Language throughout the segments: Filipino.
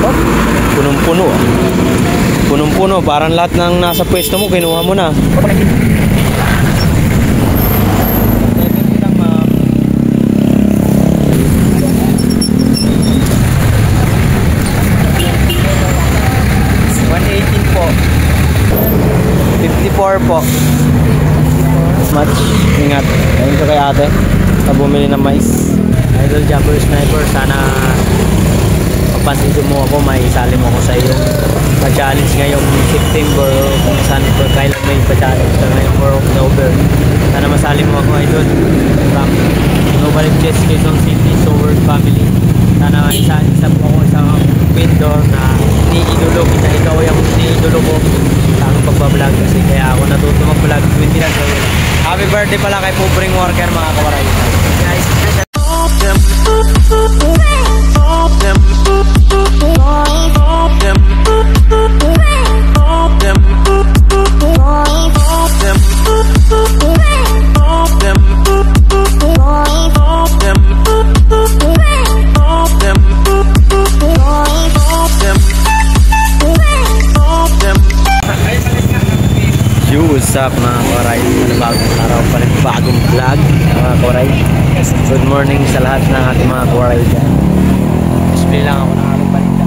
Oh, punong-puno. Punong-puno. Parang lahat ng nasa pwesto mo, kinuha mo na. Po. Much. Ingat. Ayun ko kay ate na bumili ng mais. Idol Jumper Sniper, sana papansin mo ako, may isali mo ako sa iyo pa-challenge ngayong September, kung saan kailan may pa-challenge ka ngayong for October. Sana masali mo ako, idol, from Global Chess Quezon City Sword Family. Sana isa po ako isang vendor na iniidolo kita. Ikaw yung iniidolo ko sa akong pagbablog, kasi kaya ako natuto mag-vlog 20 lang. So, happy birthday pala kay Pobreng Worker, mga kawaray. Guys, what's up mga kawaray? Bagong araw pa rin, bagong vlog mga kawaray. Good morning sa lahat ng ating mga kawaray dyan. Display lang ako ng aking balita.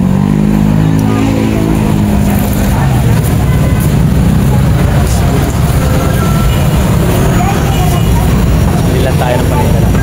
Display lang tayo ng balita lang.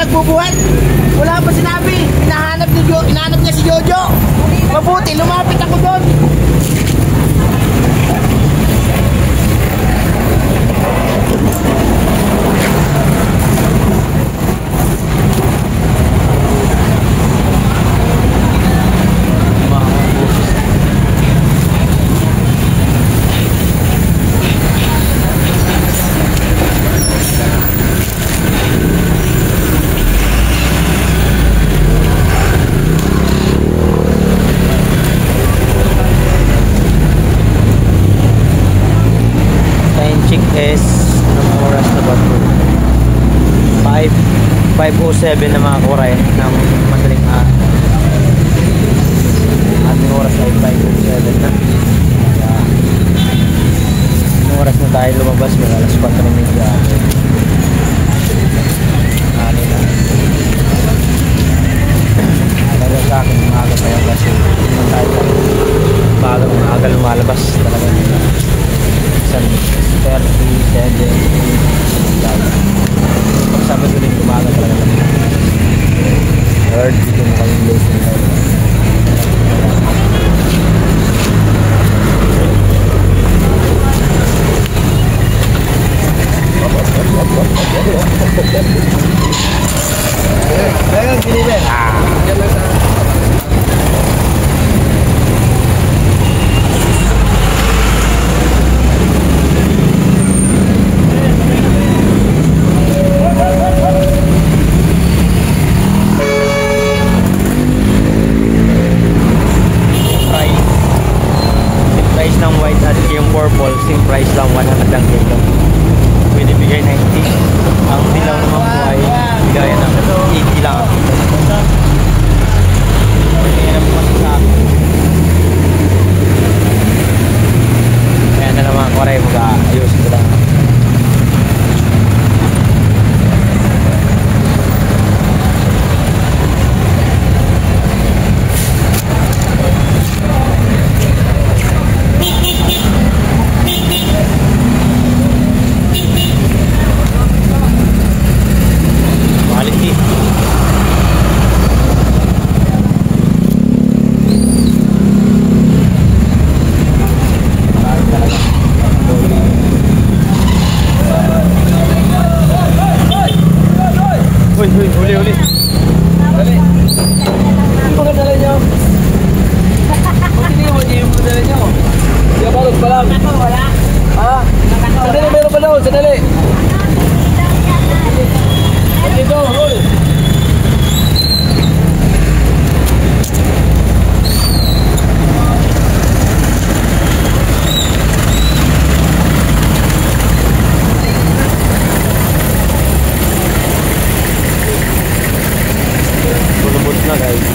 nagbubuhat. Wala pa sinabi. Hinahanap niya si Jojo. Mabuti, lumapit ako doon. 5:07 na mga kuray ng madaling ating oras ay 5:07 na. Anong oras na tayo lumabas? Mga alas 4:30. Ano na? Talaga sa akin, maaga pa yung kasi naman tayo maaga lumalabas talaga. 37 pag Sabado din umaga talaga kami. Third, dito mo kami late na Ayan, Giliber. price ng white at yung purple, same price lang, 100 lang kilo. Pwede bigay 90. Ang dilaw naman po ay bigayan ng 80 lang. Kaya na po masasabi. Kaya na naman ako rin mag-ayusin ko lang. Huli. Dali. Ano ba dala niyo? Hindi mo dala niyo. Di ba balot pa lang? Wala. Ah, sandali, meron pa daw, sandali. Ito, hul. Na guys.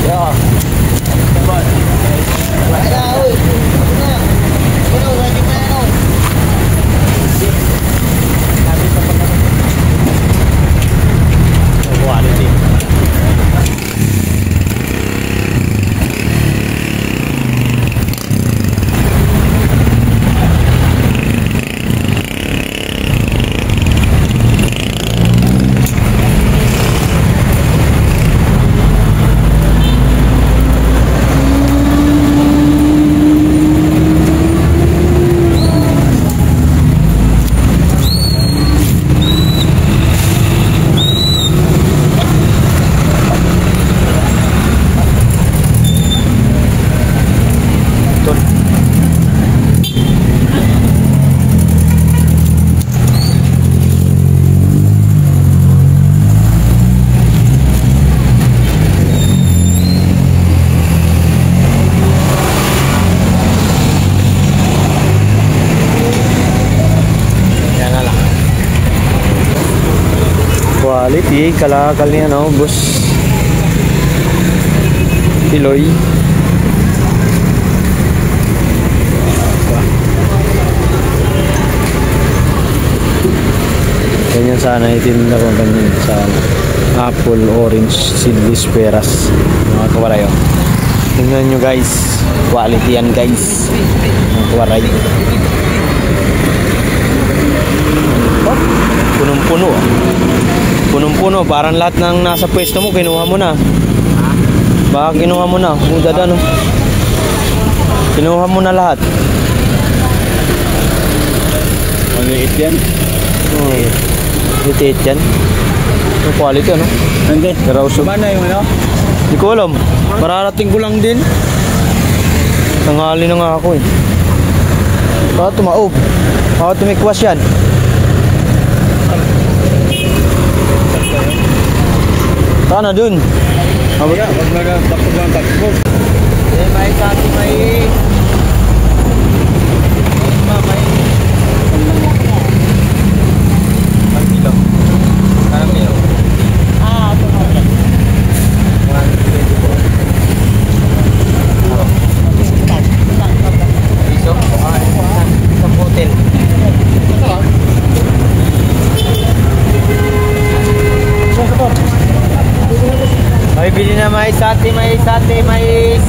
Yeah. Quality. Quality, kalakal niya no, boss Piloy. Ganyan sana itinda ko, ganyan sana. Apple, orange, seedless peras. Mga kawaray oh. Tingnan nyo guys, quality yan guys. Mga kawaray. Oh, punong-puno oh. Punong-puno, parang lahat ng nasa pwesto mo kinuha mo na. Baka kinuha mo na, buda no. Kinuha mo na lahat. Ang liit yan? Oo. Liit yan. Ang quality ano? Hindi. Garauso. Ba na yung ano? Hindi ko alam. Mararating ko lang din. Tanghali na nga ako eh. Baka tumaob. Baka tumikwas yan. Sana dun. Wag nagtakbo ng takbo. May sa atin may mais, ate, mais, ate, mais.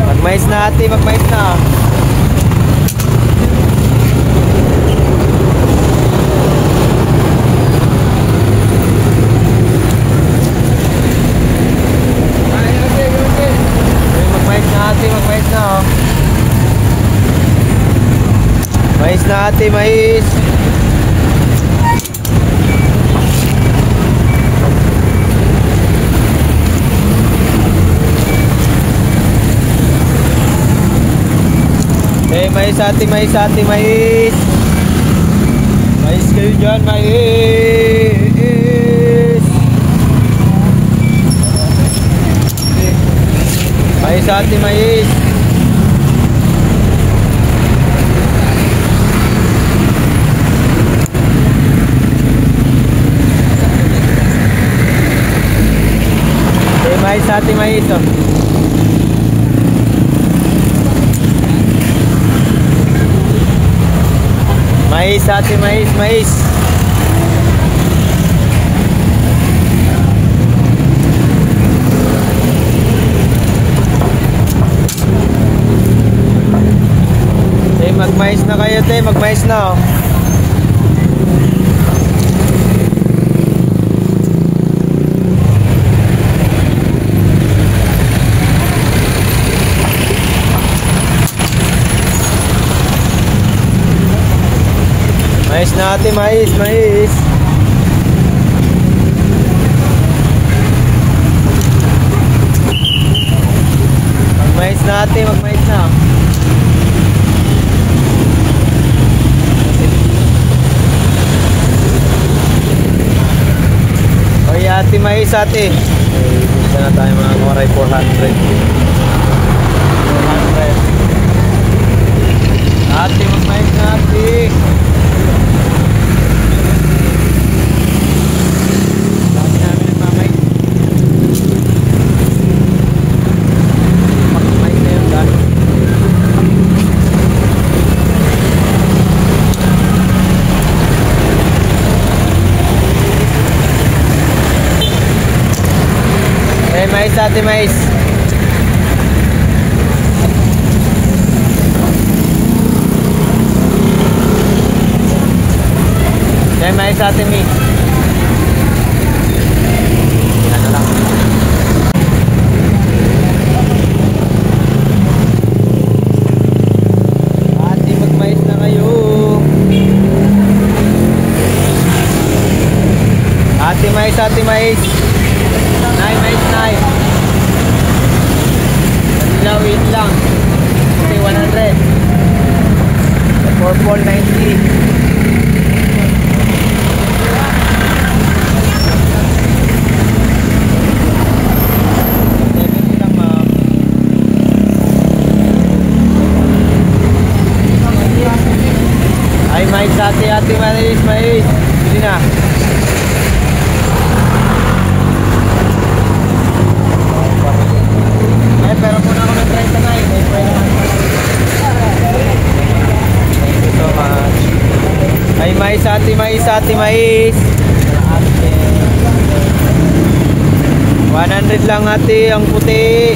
Magmais na ate, magmais na. Magmais na ate, magmais na oh. Mais na ate, mais. Mais ate, mais ate, mais. Mais kayo dyan, mais. Mais ate, mais. Mais ate, mais oh. Mais ate, mais, mais. Magmais na kayo te, magmais na oh. Mais na ate, mais, mais. Magmais na ate, magmais na. Oy ate, mais ate. Isa na tayo mga kumaray 400. 400. Ate, magmais na ate. Mais ate, mais. Mais ate, mi. Yan na lang. Ate, magmais na kayo. Ate, mais, ate, mais. Nay, mais, nay. Wait lang. Okay, 100. 4490. 70 lang, ma'am. Ay, mais ate, ate, mais, mais. Hindi na. Pero muna ako ng 30 na eh. Thank you so much. Ay, mais ate, mais ate, mais. 100 lang ate, ang puti.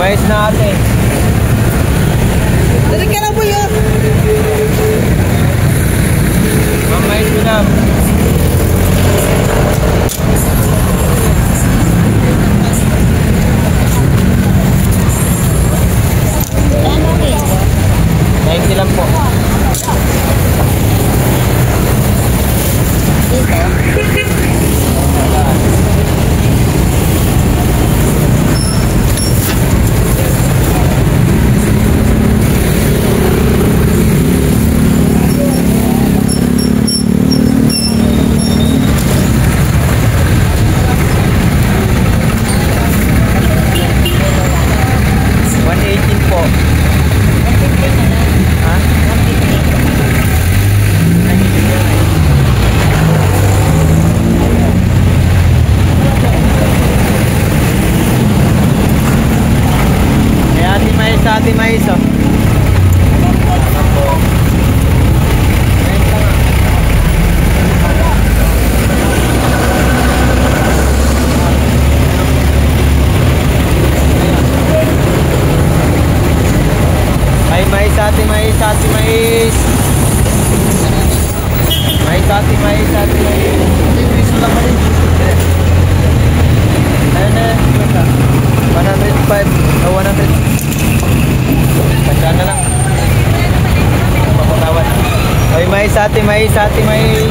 Mais na ate. Dali ka lang po yun. Ma'am, mais mo na. Thank you lang po. Ate Mais, oh. Salamat po. Ay, mais, Ate Mais, Ate Mais. Mais, Ate Mais, Ate Mais. Piso lang ba rin? Ayun na, 105 o 100. Pasyan na lang. Papatawad. Ay, mais, Ate Mais, Ate Mais.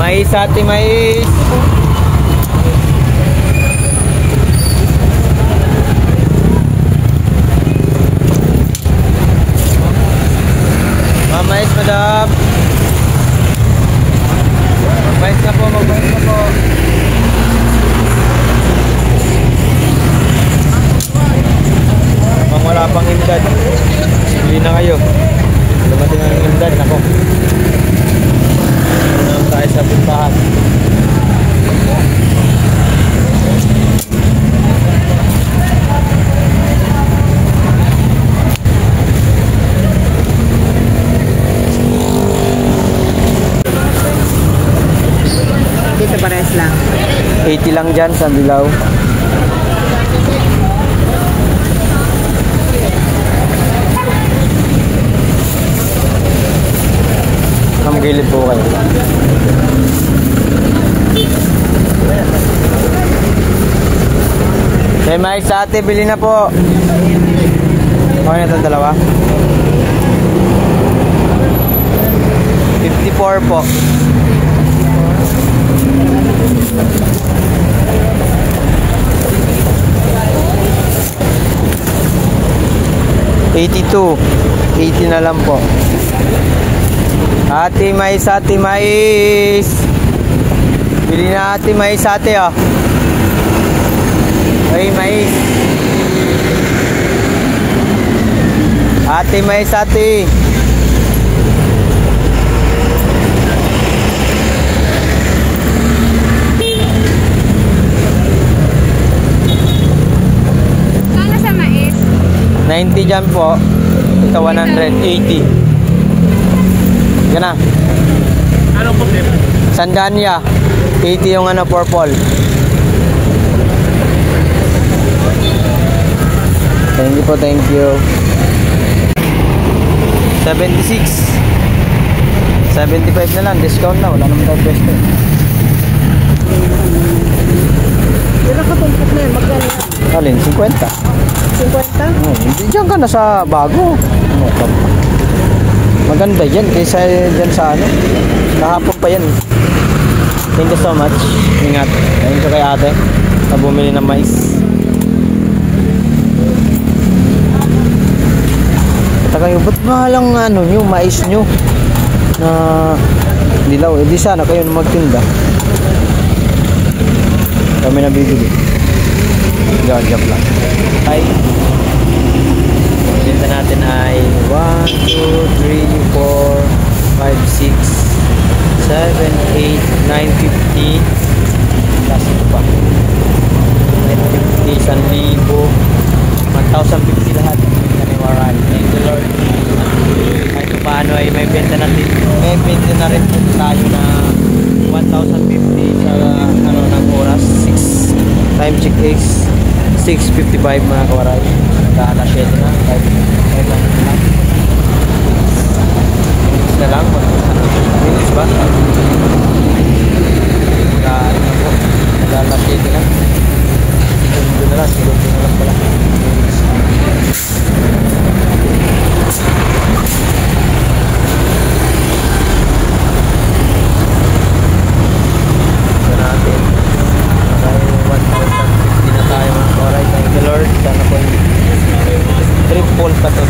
Mais, Ate Mais. Mais, madam. Mais na po, mais na po. Pang wala pang imdad. Bili na kayo. Dumating ang imdad. Ako. Tayo sa puntahan. Dito pares lang. 80 lang dyan sa Dilaw. Ang gilid po kayo. Hey, mais, Ate, bili na po. Okay na itong dalawa. 54 po. $82. 80 na lang po. Ate Mais, Ate Mais. Bili na Ate Mais, Ate, oh. Ay, Mais. Ate Mais, Ate. Kano sa mais? 90 dyan po. Ito 180. Yan na. Anong problema? Sandanya. 80 yung ano, purple. Thank you po, thank you. 76. 75 na lang, discount na. Wala naman tayo pwesto. Pero katumpok na yan, magkano yan? Alin, 50. 50? Hindi dyan ka na sa bago. Maganda yan kaysa dyan sa ano. Kahapon pa yan. Thank you so much. Ingat. Thank you kay ate na bumili ng mais. Taka kayo, ba't mahalang ano nyo, mais nyo na dilaw? Eh di sana kayo na magtinda. Kami na bibili. Job lang. Hi. Binta natin ay 1, 2, 3, 4, 5, 6, 7, 8, 950. Plus ito pa 950, 1,000, 1,050 lahat. Kaniwaran. Thank you Lord. Kahit paano ay may benta na rin tayo na 1,050 sa ano ng oras. 6 time check is 6:55 mga kawaray. Nag-alas 7 na. 5 lang. Isa lang. ba? Magkaan na po. Maglalaki din na. Segundo na lang pala. Ito natin. Tayo 1,050 na tayo mga koray. Thank you Lord. Sana po yung triple pa to,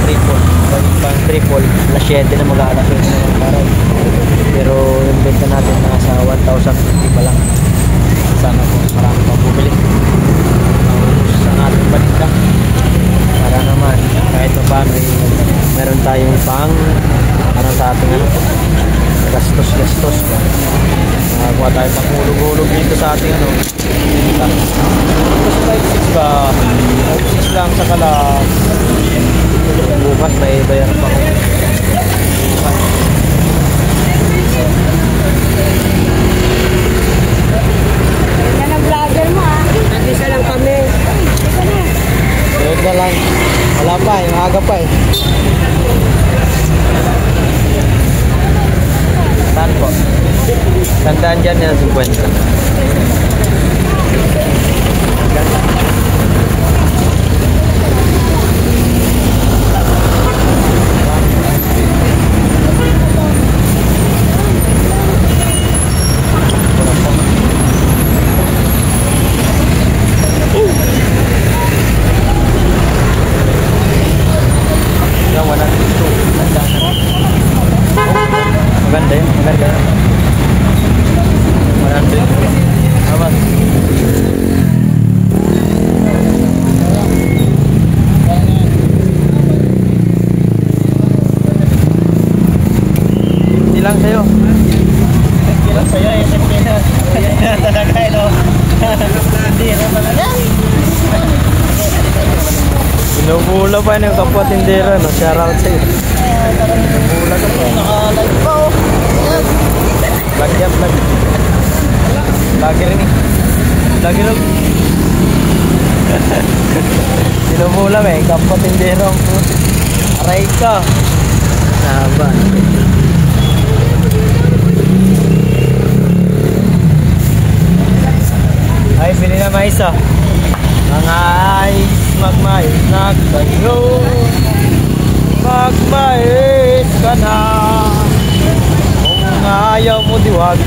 pang triple na 7 na mag-aalaki na mga koray. Pero yung benta natin nasa 1,050 pa lang. Sana po marami pang bumili sa ating balita para naman kahit pa paano meron tayong pang parang sa ating gastos nakakuha tayo pang hulog dito sa ating kasi type 6 ba type 6 lang sa kala bukas may bayaran pa ako Yan ang vlogger mo Nag-isa lang kami. Sunod na lang. Wala pa eh. Maaga pa eh. Saan po? Tandaan dyan yan 50. Maganda yun, maganda. 100. Awas. Ilang sa'yo? Ilang sa'yo eh. Talaga eh no. Hindi rin talaga. Binubula pa yun yung kapwa tindera, no? Shout out sa'yo. Binubula ka pa. Naka-live pa oh. Vlog yan, vlog. Lagi rin eh. Lagi rin. Binubula ba eh, kapwa tindera. Aray ka. Naba. Ay, pili na mais ah. Mga ice, magmais na kayo. Magmais ka na. Kung ayaw mo diwag. Buti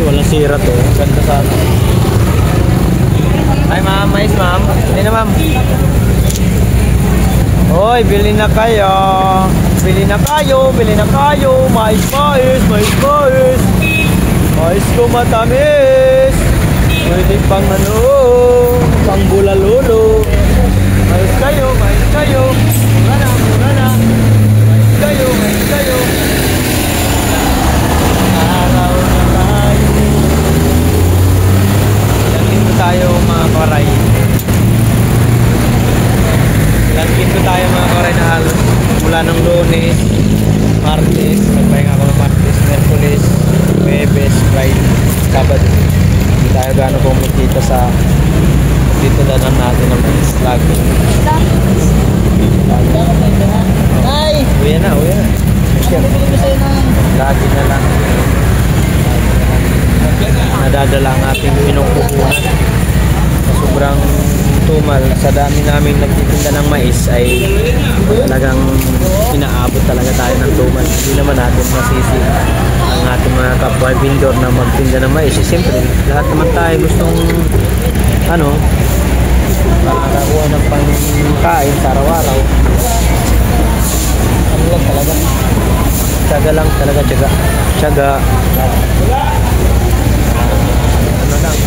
walang sira to. Ganda sana. Ay ma'am, mais ma'am. Hindi na ma'am. Hoy, bili na kayo. Bili na kayo, bili na kayo. Mais, mais, mais, mais. Mais ko matamis. Pwede pang pang bulalolo. Mais kayo, mais kayo. Mura na, mura na. Mais kayo, mais kayo. Araw na tayo. Nandito tayo mga karay. Nandito tayo mga karay na halos mula ng Lunes, Martes, nagpahinga ako ng Martes, Merkulis, Huwebes, Friday, Sabado. Hindi tayo gano'ng kumikita sa dito danan natin ng lagi. Ay! Uwi na, uwi na. Lagi na lang. Nadadala ang ating pinungkukunan. Sobrang tumal sa dami namin nagtitinda ng mais ay talagang inaabot talaga tayo ng tumal. Hindi naman natin masisi ang ating mga kapwa vendor na magtinda ng mais. Siyempre, lahat naman tayo gustong makakakuha ng pangkain sa araw-araw. Ano lang talaga? Tiyaga lang talaga, tiyaga. Tiyaga. Ano lang?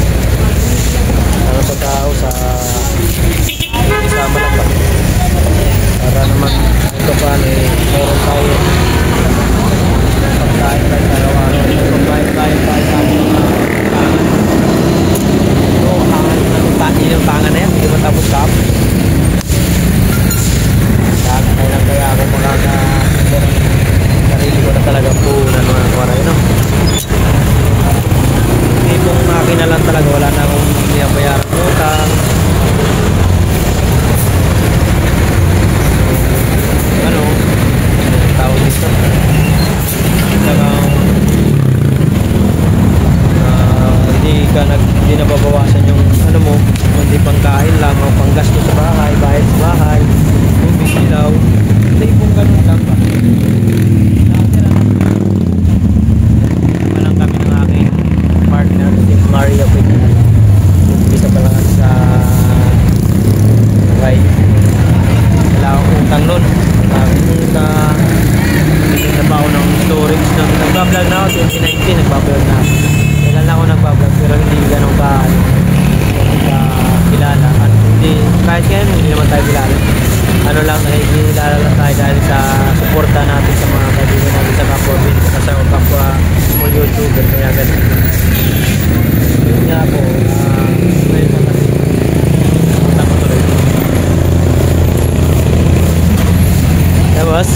Ano sa tao sa isama lang kami para naman ito pa meron tayo pagkain tayo araw-araw pagkain tayo sa ating yung pangan na yan hindi matapos kap kaya lang kaya ako sarili ko na talaga po na mga kwaray no ka hindi nababawasan yung ano mo, kundi pangkain lang o panggasto sa bahay, bayad sa bahay, tubig, ilaw. Tipong ganun lang ba? Walang kami ng aking partner, si Maria Pic. Isa pa lang sa wala akong utang nun. Hindi pa ako ng storage nung nagbablog na ako 2019, nagbablog na ako. Kailan lang ako nagbablog pero hindi ganun ka kilala at hindi, kahit ngayon hindi naman tayo kilala. Ano lang, nakikilala lang tayo dahil sa suporta natin sa mga kaibigan natin sa kapwa sa kapwa full YouTuber, kaya ganun. Yun nga po, ngayon na kasi punta ko tuloy. Tapos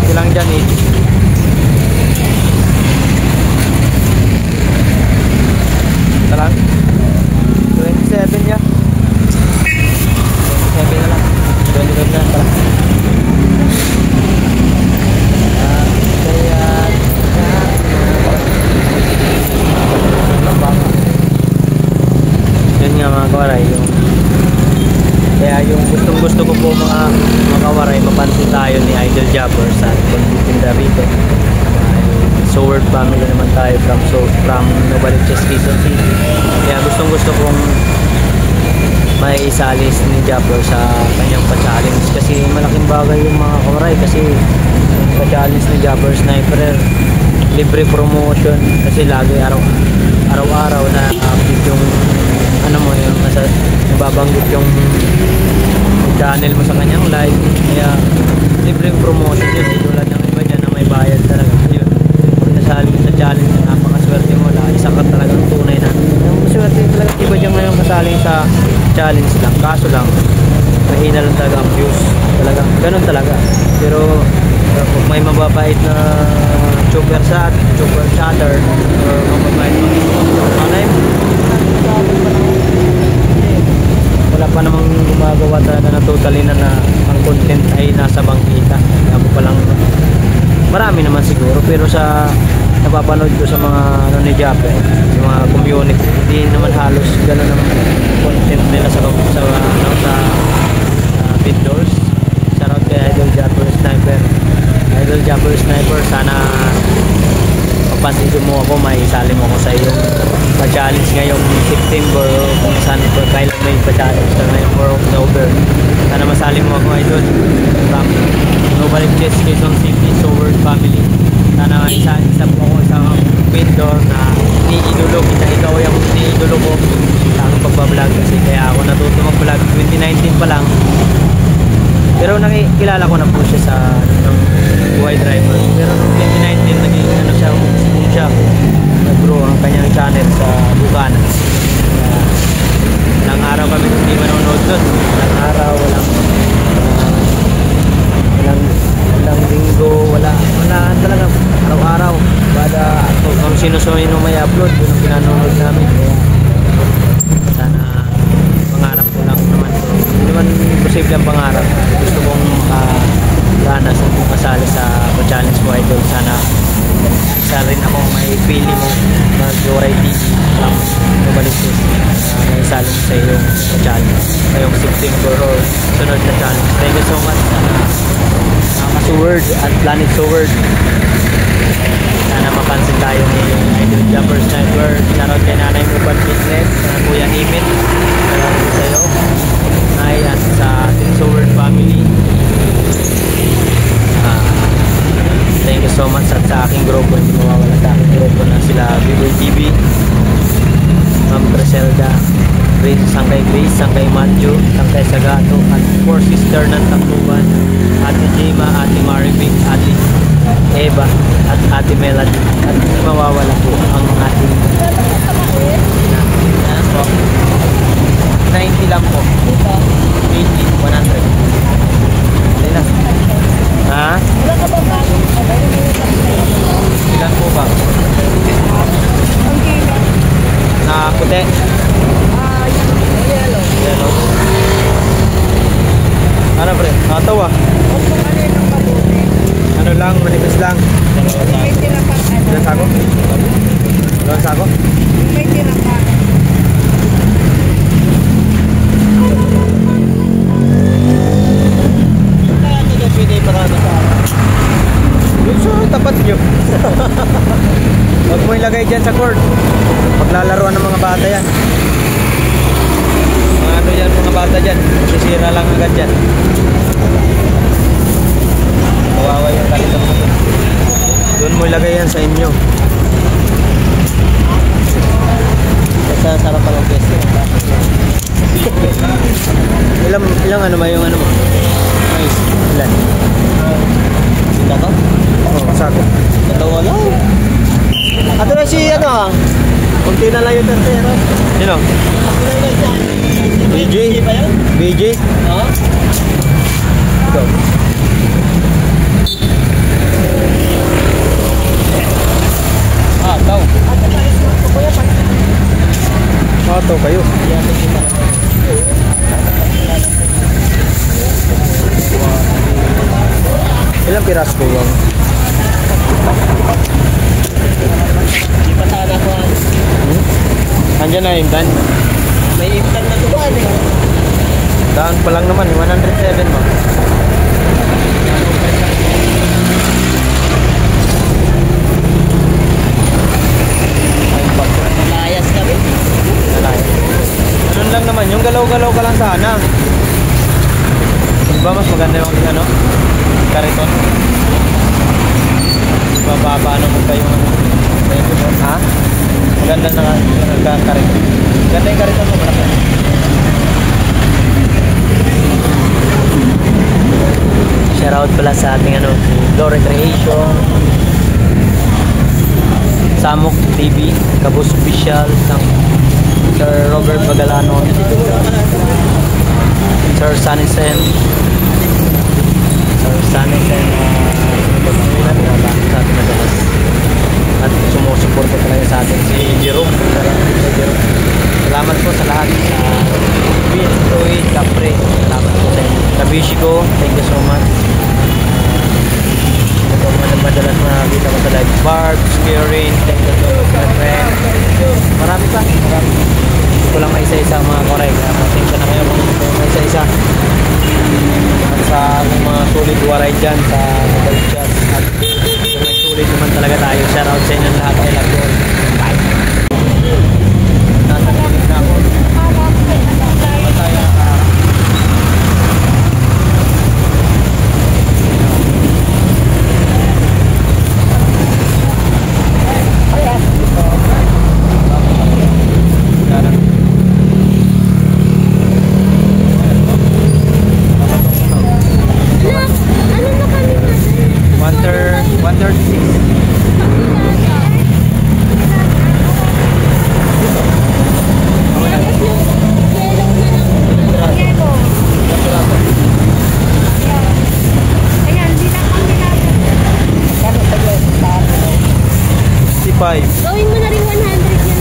ito lang dyan eh. Ito lang 27 niya. 27 na lang. 25 na lang pala. Yun nga mga kawaray, kaya yung gustong gusto ko po mga kawaray, mapansin tayo ni Idol Jabber sa pagtitinda rito. Sword family naman tayo from Novaliches, Quezon City. Kaya gustong gusto kong may isalis ni Jabber sa kanyang pa-challenge kasi malaking bagay yung mga kawaray kasi pa-challenge ni Jabber Sniper libre promotion kasi lagi araw-araw na update yung ano mo yung nababanggit yung channel mo sa kanyang live, kaya libre promotion yun, tulad ng iba dyan na may bayad talaga. Yun, pag nasali sa challenge, napakaswerte mo, isa ka talagang tunay na yung swerte talaga. Iba dyan ngayon kasaling sa challenge lang, kaso lang mahina lang talaga ang views talaga, ganun talaga. Pero kung may mababait na super chat, super chatter or mababait malay wala pa namang gumagawa talaga na totally na ang content ay nasa bangkita. Ako pa lang, marami naman siguro, pero sa napapanood ko sa mga ano ni Jape, yung mga community, hindi naman halos gano'n ang content nila sa vendors. Shoutout kay Idol Jabber Sniper. Idol Jabber Sniper, sana papansin mo ako, may isali mo ako sa iyong pa-challenge ngayong September kung saan kailan may pa-challenge na ngayong October. Sana masali mo ako, Idol, from Novaliches, Quezon City, Sword family. Sana isa po ako sa vendor na iniidolo kita, ikaw yung iniidolo ko sa aking pagbablog kasi kaya ako natuto mag-vlog 2019 pa lang. Pero nakikilala ko na po siya sa buhay driver. Pero noong 2019 naging ano siya, nag-grow ang kanyang channel sa Bukana. Ilang araw kami hindi manonood doon. Ilang araw, walang linggo, wala talaga, araw-araw. Bada kung sino-sino may upload, yun ang pinanonood namin. Kaya sana pangarap ko lang naman. Hindi naman posible ang pangarap. Gusto kong gana sa kasali sa challenge mo, Idol. Sana isa rin akong may pili mo mag-Joray TV from Novaliches na isali sa iyong challenge ngayong September or sunod na challenge. Thank you so much. Sana Sword at Planet Sword, sana mapansin tayo ni Idol Jabber Sniper. Shoutout kay Nanay Mubad Fitness, Kuya Himit, salamat sa iyo Nay, at sa ating Sword family. Thank you so much at sa aking grupo, hindi mawawala sa aking grupo na sila Biboy TV, Ma'am Griselda, Sangkay Grace, Sangkay Manjo, Sangkay Sagato, at 4 sister ng Tacloban, Ate Jima, Ate Maribig, Ate Eva, at Ate Melody. At hindi mawawala po ang ating 90 lang po, 80, 100. Ayun na. Ha? Ilan po ba? Na puti? Yellow. Ano pre? Nataw ah. Ano lang, manipis lang. Ilan sako? Ilan sako? ilagay dyan sa court. Paglalaroan ng mga bata yan. Mga ano yan, mga bata dyan. Sisira lang agad dyan. Kawawa yung kalita mo. Doon mo ilagay yan sa inyo. Sa sarap pa lang pwesto. Ilang ano ba yung ano mo? Mais. Ilan? Sila ka? Oo, kasako. Dalawa lang. Ato na si ano ah. Kunti na lang yung tercero. Sino? BJ? BJ? Oo. Ito. Ataw. Ataw kayo. Ilang piras ko bang? Hindi pa sana ko. Andiyan na yung dan. May imtan na tuwan eh. Daan pa lang naman, 107 mo. Malayas kami. Ganun lang naman, yung galaw-galaw ka lang sana. Diba mas maganda yung ano? Kariton. Bababa naman kayo ano? Ha? Maganda na kariton. Ganda yung kariton mo malaki. Shoutout pala sa ating ano, Glow Recreation, Samok TV, Kabus Official, Sir Robert Bagalano, Sir Sanisen, sa ating madalas. At sumusuporta talaga sa atin si Jerome. Salamat po sa lahat. Bill, Capre, salamat po sa inyo. Kabishi ko, thank you so much. Ito madalas nakakita ko sa live. Barb, Spearing, thank you so much my friend. Marami pa, marami. Hindi ko lang maisa-isa mga korek. Pasensya na kayo kung maisa-isa. At sa mga sulit waray dyan sa mobile chat. At kung may sulit naman talaga tayo. Shoutout sa inyo lahat. I love you all. Bye. Nasa limit na ako. Gawin mo na rin 100 yan.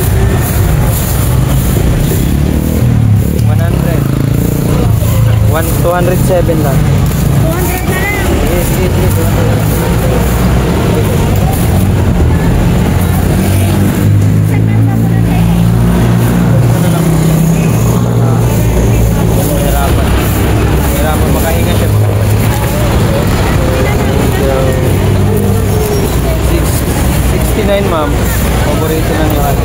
100. 207 lang. 200 na lang. Yes, yes, yes. 200. Hirapan makahinga siya. 69 ma'am. Paborito ng lahat.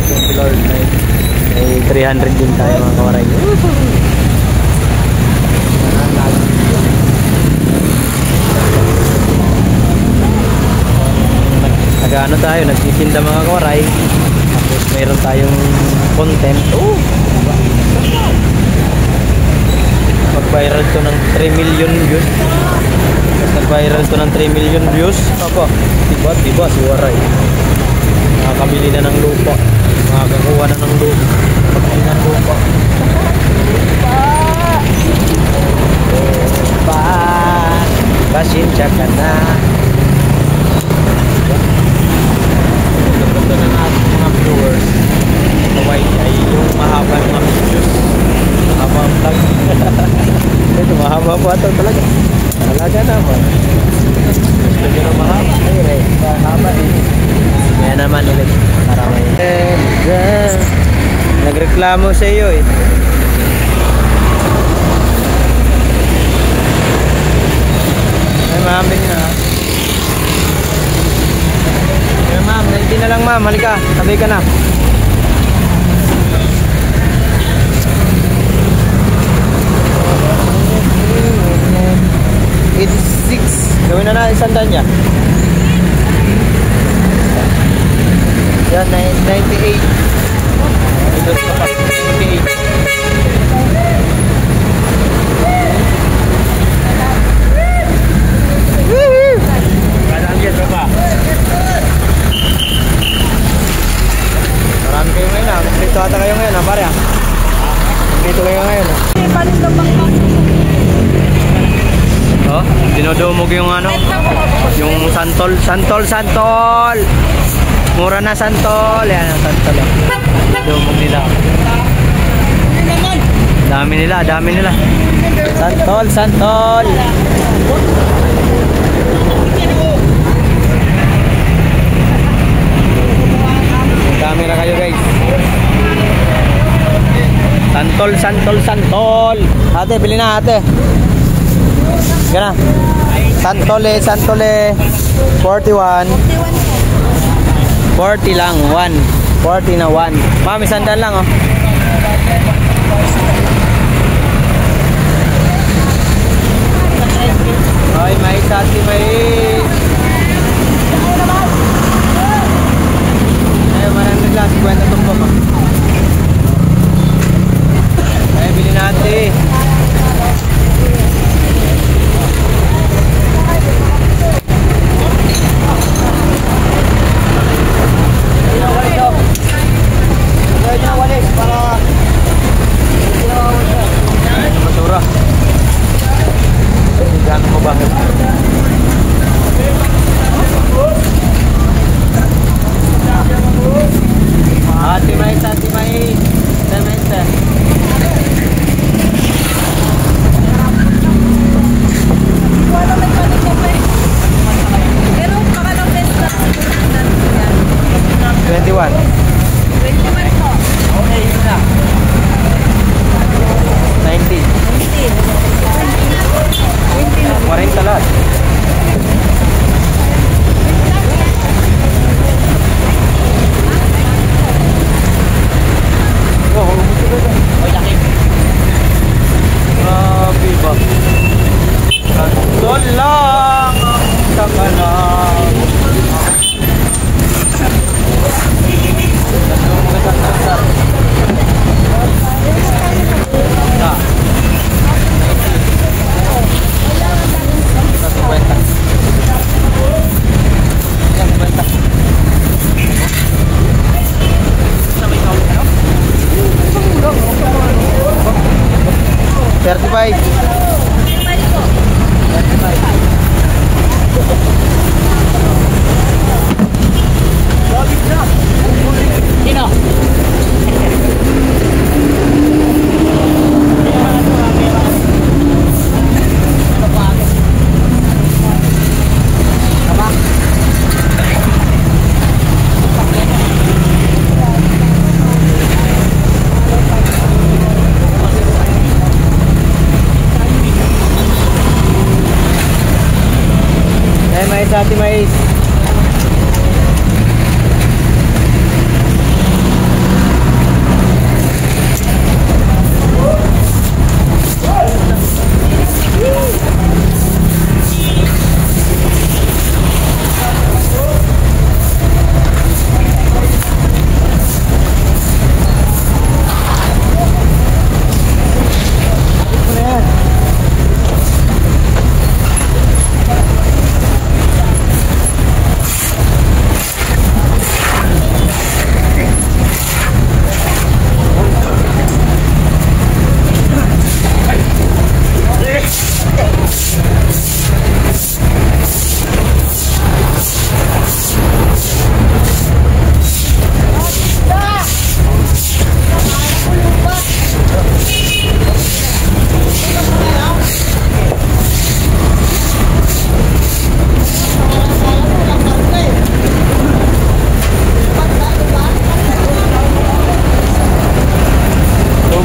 Thank you Lord. May 300 din tayo mga kawaray. Nag-ano tayo, nagtitinda mga kawaray. Tapos mayroon tayong content. Oh! Mag-viral to ng 3 million views. Nag-viral to ng 3 million views. Ako, diba si Waray. Nakakabili na ng lupa. Nakakakuha na ng lupa. Pagkali ng lupa. Lupa. Pasensya ka na. Ganda na natin mga viewers. Kaway ay yung mahaba ng mga videos. Mahaba ang vlog. Ito mahaba po ito talaga. Talaga naman. Gusto nyo na mahaba. Ay, mahaba din. Kaya naman ulit. Para may reklamo sa iyo eh. Ay ma'am, bilhin na. Ay ma'am, 90 na lang ma'am, halika, sabay ka na. Gawin na na isang danya. Yan, 98. Ito sa pa, 98. Kadang dia berapa? Marami kayo ngayon ah. Dito ata kayo ngayon ah, pare ah. Dito kayo ngayon ah. Oh, dinodumog yung ano, yung santol. Mura na santol. Yan ang santol. Dumog nila. Dami nila. Santol. Dami na kayo guys. Santol. Ate, bili na ate. Gana. Santole 41. 40 lang, 1. 40 na 1. Mami, sandal lang oh. Ay, may sati may. Ay, maraming glass, kwenta tumbo mo. Ay, bilhin natin. Basura. Jangan mau banget. Hati mai. Semester. Pero pakalang best na 21. 21 po. Okay, yun na. 19. 40 lahat. Grabe ba? Santol lang sa kalam. Certified. Ate Mais.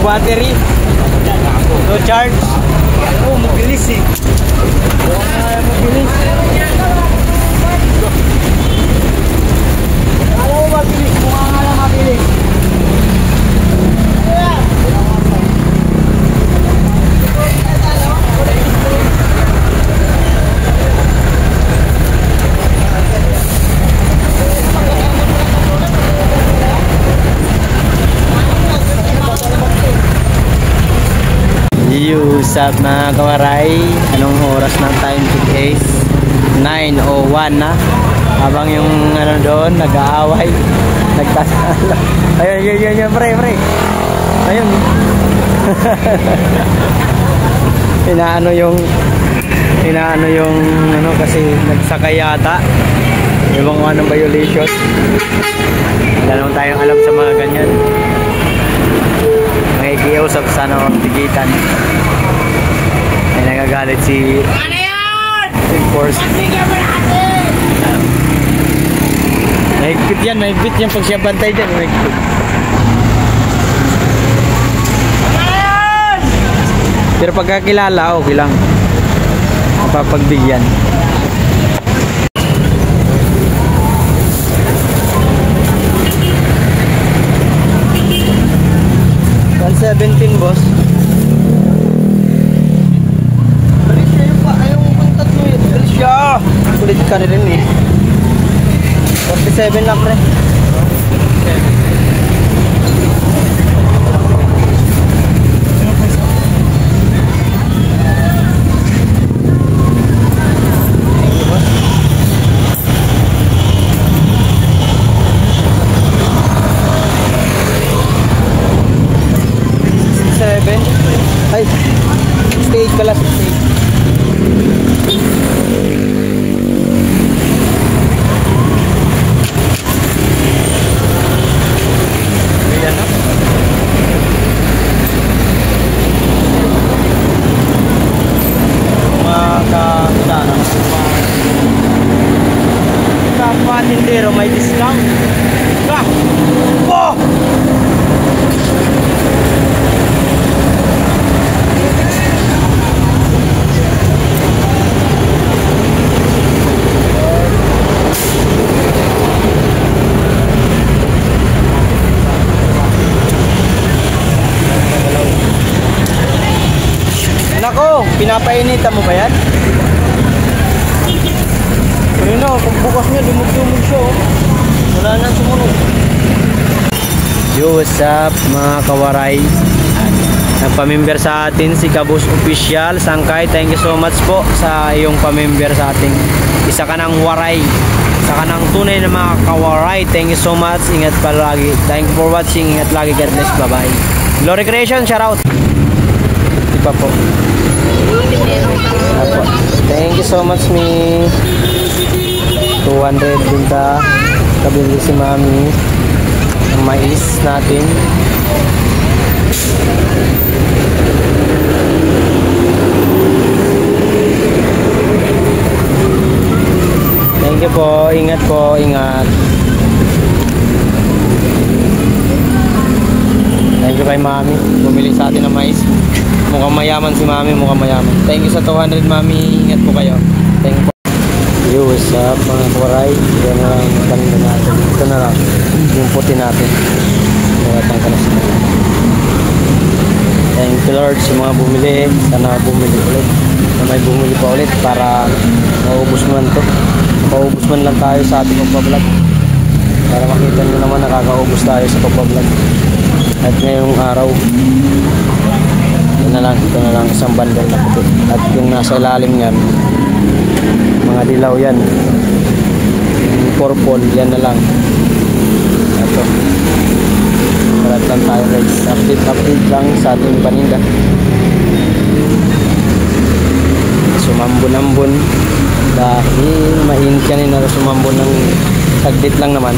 battery. No charge. Oh, mabilis eh. Mabilis. Alam mo mabilis, mukha nga lang mabilis. What's up mga kawaray? Anong oras ng time today? 9:01 na. Habang yung ano doon nag-aaway, nagtasalo. Ayun, pre. Ayun. Inaano yung ano kasi nagsakay yata. Ibang anong violation. Wala naman tayong alam sa mga ganyan. Nakikiusap sana ang tigitan. Ay nagagalit si Force. Mahigpit yan pag siya bantay dyan. Mahigpit. Pero pagkakilala, okay lang. Mapapagbigyan. 17 boss. Balis siya yung pang tatlo yun. Balis siya. Kulit ka rin eh. 47 lang pre. Ay, stage pala, stage. Ayan na. Mga kakitana. Kapwa tindero may discount. Ka! Oh! Nako, pinapainitan mo ba yan? Pero kung bukas niya, dumug-dumug siya oh. Wala nang sumunog. Yo, what's up mga kawaray? Nagpamember sa atin si Kabus Official Sangkay. Thank you so much po sa iyong pamember sa ating isa ka ng waray. Isa ka ng tunay na mga kawaray. Thank you so much. Ingat palagi. Thank you for watching. Ingat lagi. God bless. Bye bye. Glory Creation, shout out. Iba po. Apo. Thank you so much me. 200 binta. Kabili si Mami. Ang mais natin. Thank you po. Ingat po. Ingat. Thank you kay Mami. Bumili sa atin ng mais. Mukhang mayaman si Mami. Mukhang mayaman. Thank you sa 200 Mami. Ingat po kayo. Thank you po. Yo, what's up mga kawaray? Yan na lang yung kanina natin. Ito na lang. Yung puti natin. Nakatang ka na sila. Thank you Lord sa mga bumili. Sana bumili ulit. Na may bumili pa ulit para maubos man to. Maubos man lang tayo sa ating pagbablog. Para makita nyo naman nakakaubos tayo sa pagbablog. At ngayong araw, ito na lang isang bundle na puti. At yung nasa ilalim yan, mga dilaw yan. Yung purple, yan na lang. Ito. Marat lang tayo guys. Update lang sa ating paninda. Sumambon-ambon. Dahil mainit kanina na sumambon ng saglit lang naman.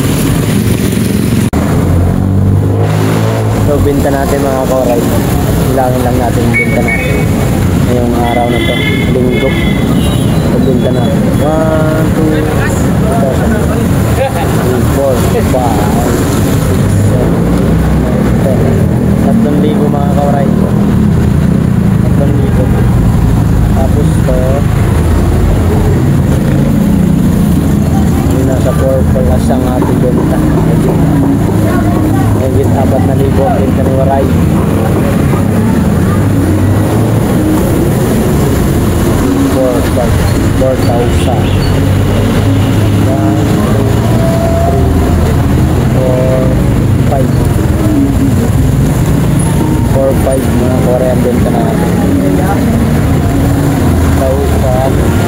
So, binta natin mga koray. Ilangin lang natin yung binta natin. Ngayong araw na to. Linggo. So, binta natin. 1, 2, 3, 4, 5, 6, 7, 8, 10. 3,000 mga kawaray. 5,000 ang benta ni Waray. 4,500 mga Korea ang benta natin. 1,000.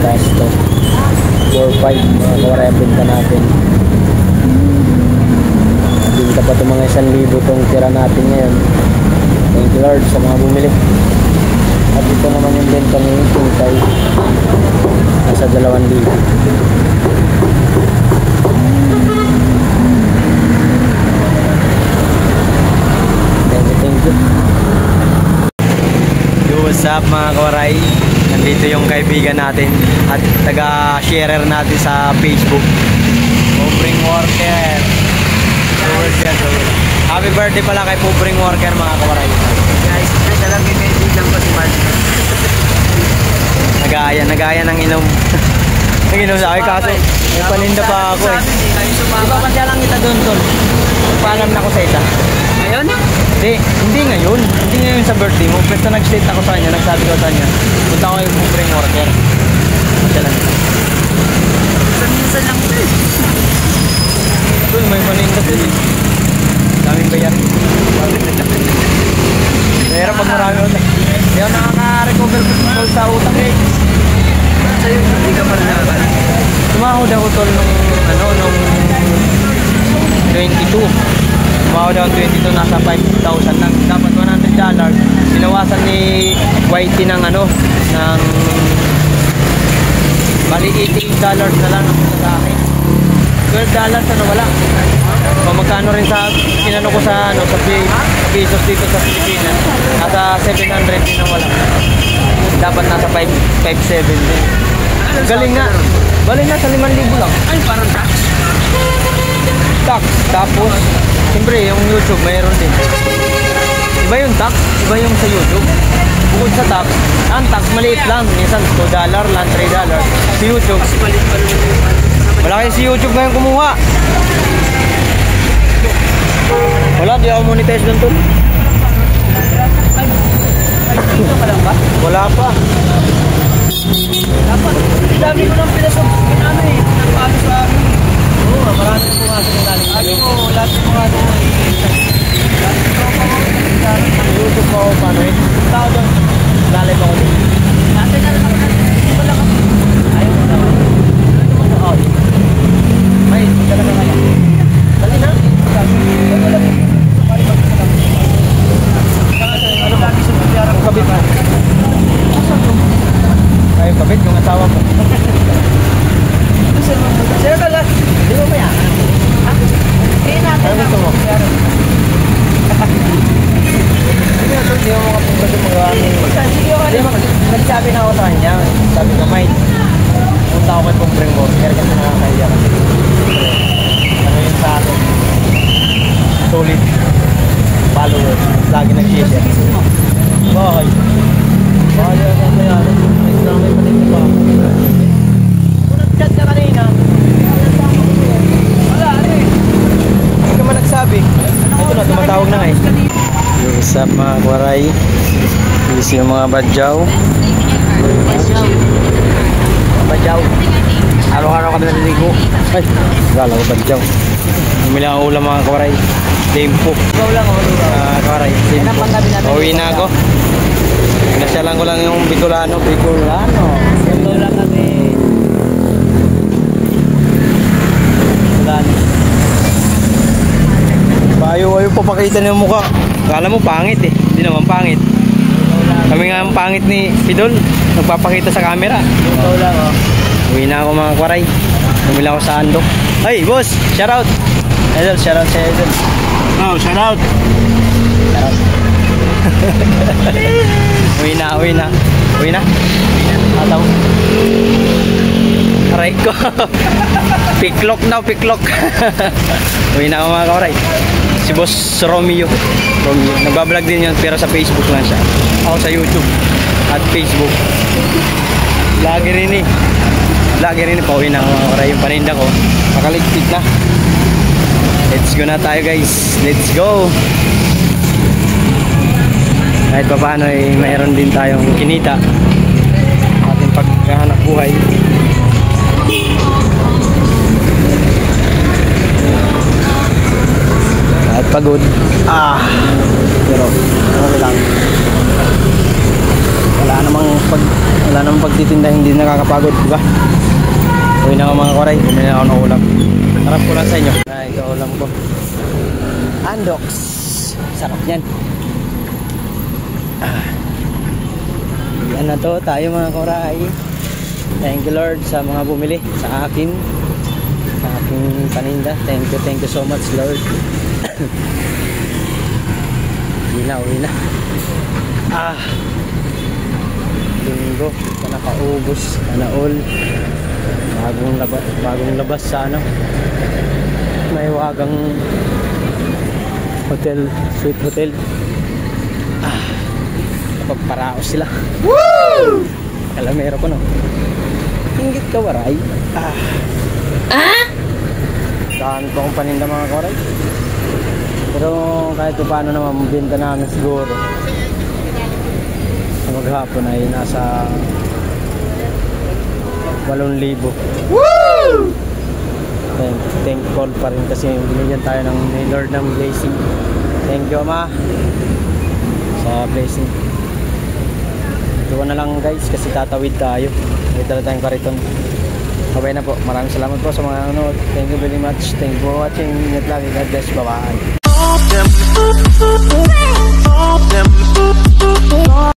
Casto 4,500 mga Korea ang benta natin. Binta pa itong mga 1,000 itong tira natin ngayon. Thank you Lord sa mga bumili. At ito naman yung benta ng Tintay, nasa 2,000. Thank you. What's up mga Koray? Nandito yung kaibigan natin at taga-sharer natin sa Facebook. Pobring Worker. Happy birthday pala kay Pobring Worker mga Koray. Guys, nasa lang yung kaibigan ko si Man. Nagaya ng inom. Nag-inom sa akin kaso may paninda pa ako eh. Diba pa siya lang kita doon. Paalam na ako sa isa. Ngayon? Hindi ngayon. Hindi ngayon sa birthday mo. Basta nag-state ako sa kanya. Nagsabi ko sa kanya, punta ko yung Pobring Worker. Siya lang. Minsan lang ito eh. Ito, may paninda po eh. Daming bayar. Pero pag marami ko hindi ako nakaka-recover sa utang eh. Sa'yo, hindi ka pa rin nakakala. Tumahod ako tol nung 22. Tumahod ako 22, nasa 5,000 lang. Dapat $100. Sinawasan ni YT ng bali $18 na lang ang sa akin. $12 wala. Kung magkano rin sa kinano ko sa pesos dito sa Pilipinas, nasa 700 din ang wala. Dapat nasa 5,700 din. Galing nga. Galing nga sa 5,000 lang. Ay, parang tax. Tax. Tapos, siyempre yung YouTube mayroon din. Iba yung tax, iba yung sa YouTube. Bukod sa tax, ang tax maliit lang. Minsan $2 lang, $3. Sa YouTube, wala kayo si YouTube ngayon kumuha. Wala, di ako monetize doon to. Dito ka lang ba? Wala pa. Dapat, dami ko ng pinapalo sa amin. Oo, marami yung pumasok ng galing. Sabi ko, lahat yung mga YouTube ko ako paano eh. Tao doon. Lalay pa ko din. Dati na lang wala ka. Ayaw mo na. Oo. May, talaga kaya. Dali na. Ano lagi sa pagbiarang Kabit na. Ay, kabit yung asawa mo. Sir ka lang. Hindi mo ba yan? Hindi natin Ano gusto mo? Hindi mo makapunta sa mga Hindi mo, nagsabi na ako sa kanya. Sabi ko, Mike, punta ako kay Pobring Worker kasi nakakaya kasi. Ano yun sa akin? Solid followers. Lagi nag-share. Bakit? Bakit yun ang mayaran? May lang may paninda pa. Kung nag-chat ka kanina, Wala, ano eh. hindi ka man nagsabi. Ito na, tumatawag na nga eh. What's up mga Koray? Busy yung mga badyaw. Badyaw. Araw-araw kami naliligo. Ay, gala ko badyaw. Bumili ang ulam mga Koray. Tempo. Ikaw lang, Koray, tempo. Uwi na ako. Pinasyalan ko lang yung Bicolano. Bicolano. Ikaw lang kami. Bicolano. Ayaw papakita niyo yung mukha. Kala mo pangit eh. Hindi naman pangit. Kami nga ang pangit ni Pidol. Nagpapakita sa camera. Ikaw lang, oh. Uwi na ako mga Koray. Bumili ako sa Andok. Ay, boss! Shoutout! Idol, shoutout sa Idol. Oh, shout out. Shoutout. Uwi na. Ataw. Aray ko. Piklok na, piklok. Uwi na ako mga kawaray. Si Boss Romeo. Nagbablog din yun pero sa Facebook lang siya. Ako sa YouTube at Facebook. Vlogger rin eh. Pauwi na ako mga kawaray. Yung paninda ko makaligpit na. Let's go na tayo guys. Let's go. Kahit pa paano eh, mayroon din tayong kinita ating paghahanap buhay. Kahit pagod pero okay lang. Wala namang pagtitinda hindi nakakapagod, diba? Uwi na ako mga koray, bumili na ako ng ulam. Harap ko lang sa inyo. Ito ulam ko, Andox. Sarap yan. Yan na to tayo mga koray. Thank you Lord sa mga bumili sa akin, sa aking paninda. Thank you so much Lord. Uwi na. Linggo na nakaubos na all. Bagong labas sa ano, may wagang hotel, sweet hotel. Pagparaos sila. Woo! Kalamero ko no. Hinggit ka waray. Saan ko akong paninda mga koray. Pero kahit paano naman benta namin siguro sa maghapon ay nasa 8,000. Woo! Thankful pa rin kasi binigyan tayo ng Lord ng blessing. Thank you Ma sa blessing. Ito na lang guys kasi tatawid tayo. May dala tayong kariton. Babay na po. Maraming salamat po sa mga nanonood. Thank you very much. Thank you for watching. Ingat lagi. God bless. Bye-bye.